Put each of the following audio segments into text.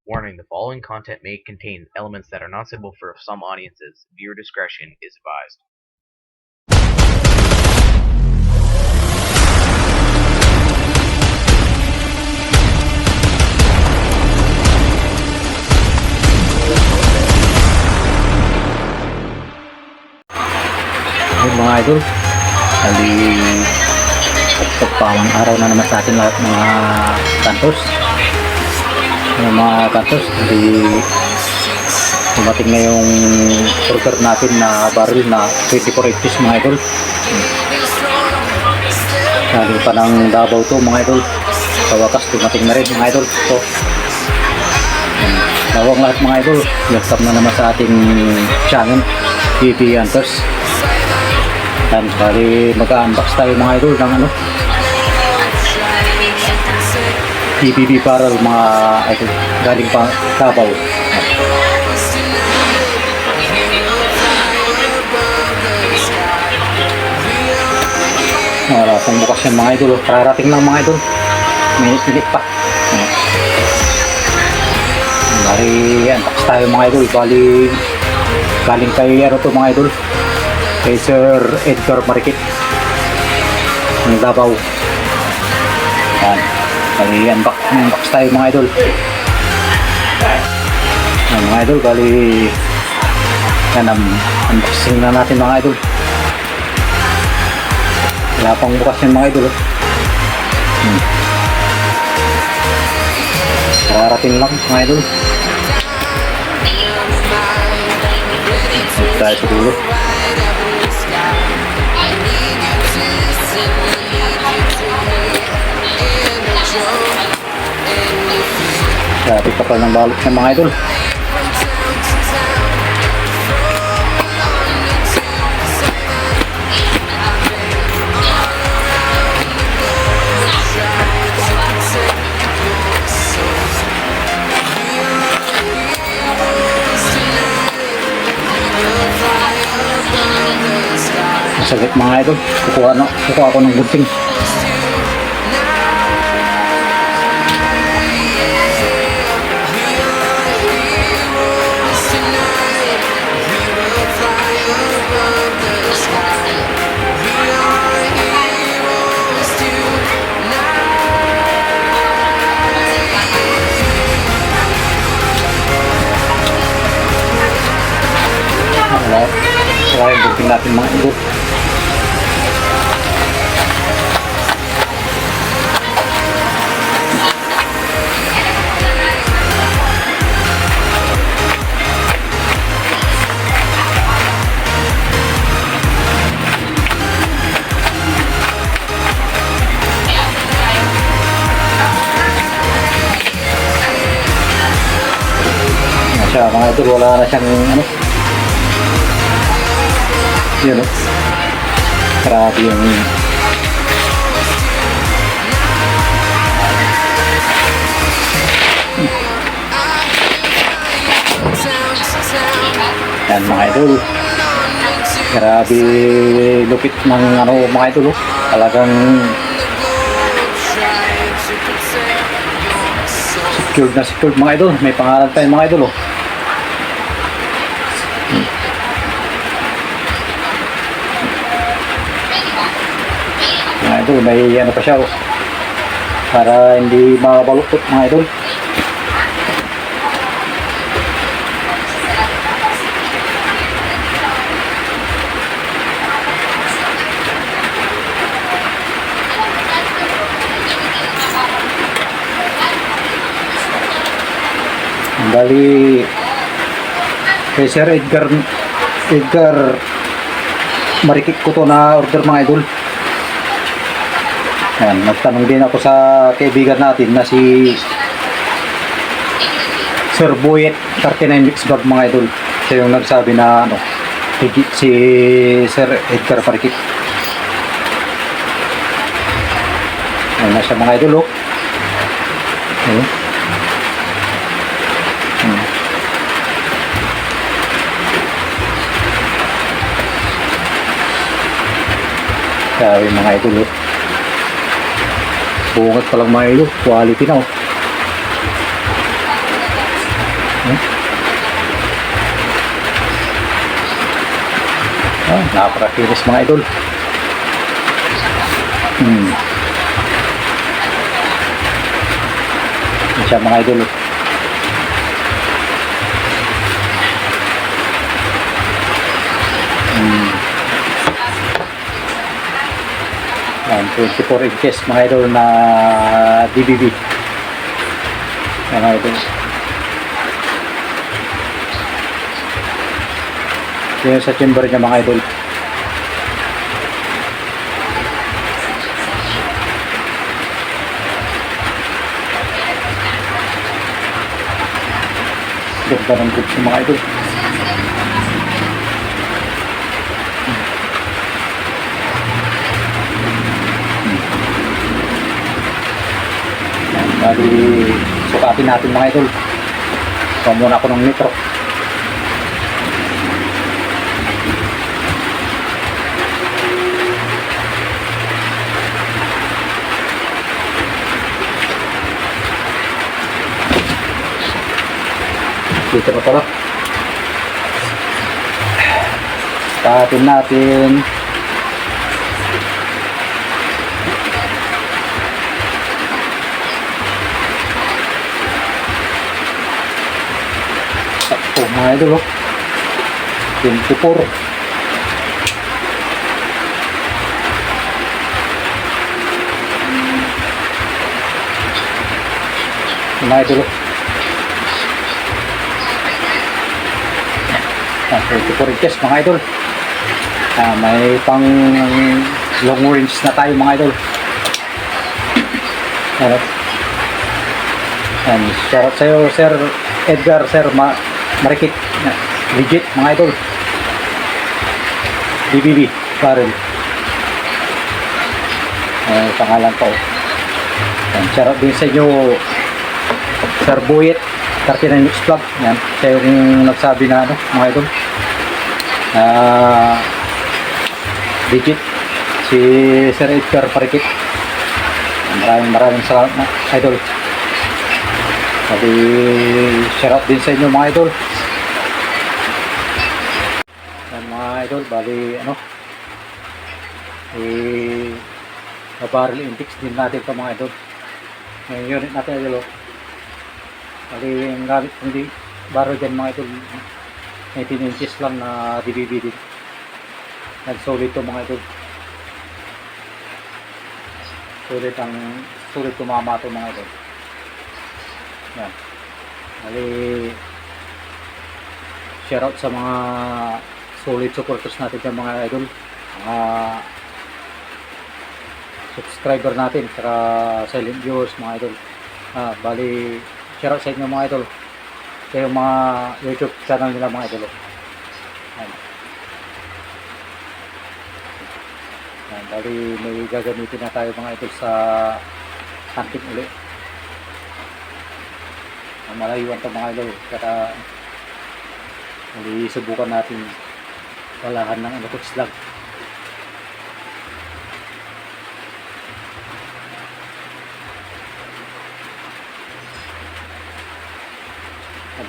Warning: the following content may contain elements that are not suitable for some audiences. Viewer discretion is advised. Yung mga idol, bali pagpapamang araw na naman sa atin lahat mga kantos. Yung mga kantos, hindi dumating na yung order natin na barrel na 24 inches mga idol. Galing pa ng Davao to mga idol. Sa wakas dumating na rin mga idol. So, bawang lahat mga idol, welcome na naman sa ating channel, PB Hunters. Yan, bali mag-unbox tayo mga idol ng ano, PBB barrel mga idol, galing pa Davao. Wala pong bukas yan mga idol, kararating lang mga idol, may init pa. Bali unbox tayo mga idol, bali galing kay ano to mga idol, kay Sir Edgar Marikit ng Davao. Yan, bali unbox tayo mga idol. Yan mga idol, bali yan, unboxing na natin mga idol. Wala pang bukas yan mga idol. Kararating lang mga idol. Tayo sa dulo. Grabe kapal ng balot ng mga idol. Masagit mga idol. Kukuha ako ng gunting. Wala yung gunting natin mga idol. Siya mga idol, wala na siyang ano, yun o, grabe yung yan mga idol, grabe lupit ng ano mga idol, talagang secured mga idol, may pangalan tayo mga idol. Mga idol, may ano pa siya para hindi mabaluktot mga idol. Bali kay Sir Edgar Marikit ko to na order mga idol. Ayan, nagtanong din ako sa kaibigan natin na si Sir Boyet 39 Mix Bag mga idol. Siya yung nagsabi na ano, si Sir Edgar Marikit. Ayan na siya mga idol. Ayan. Sabi mga idol, bungat pa lang mga idol, quality na Napakakinis mga idol. Yan siya mga idol. Yan, 24 inches mga idol na DBB. Yan mga idol. Yan sa chamber niya mga idol. Ganda ng groups ng mga idol. Bali, sukatin natin mga idol. Kuha muna ako ng nitro. Dito pa pala. Sukatin natin. Mga idol, 24. Mga idol, 24 inches mga idol. May pang long range na tayo mga idol. Shout out sa'yo Sir Edgar, Sir Marikit, legit mga idol. DBB barrel. Pangalan po. Shout out din sa inyo Sir Buyet 39 Mix Vlog. Yan, siya yung nagsabi na ano mga idol. Legit si Sir Edgar Marikit. Maraming salamat na idol. Sabi, shout out din sa inyo mga idol. Yan mga idol, bali ano, barrel index din natin ito mga idol. Yung unit natin idol, bali yung gamit hindi barrel dyan mga idol, 18 inches lang na DBB din. Nag-solid ito mga idol. Solid tumama ito mga idol. Yan. Bali, shout out sa mga solid supporters natin dyan mga idol, mga subscriber natin, saka silent viewers mga idol. Bali, shout out sa inyo mga idol, sa yung mga YouTube channel nila mga idol. Yan. Yan, bali may gagamitin na tayo mga idol sa hunting ulit. Malayuan ito mga idol, kaya subukan natin walahan ng ano slag.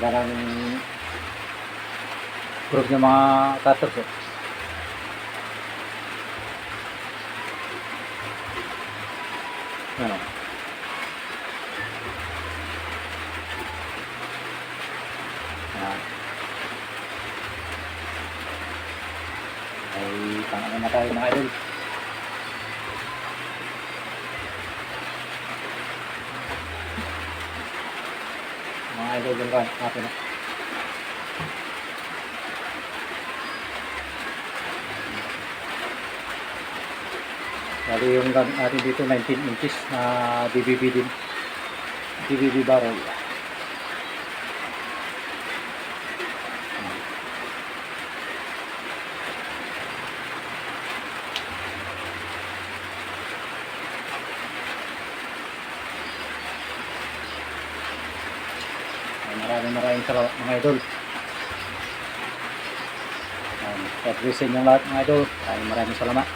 Ganda ng group ng mga cutters eh. Ano? Ay, tangan na tayo mga idol. Mga idol yung kan natin. Bali yung gamit natin dito 19 inches na DBB din. DBB barrel. Maraming salamat mga idol. God bless sa inyong lahat mga idol. Maraming salamat.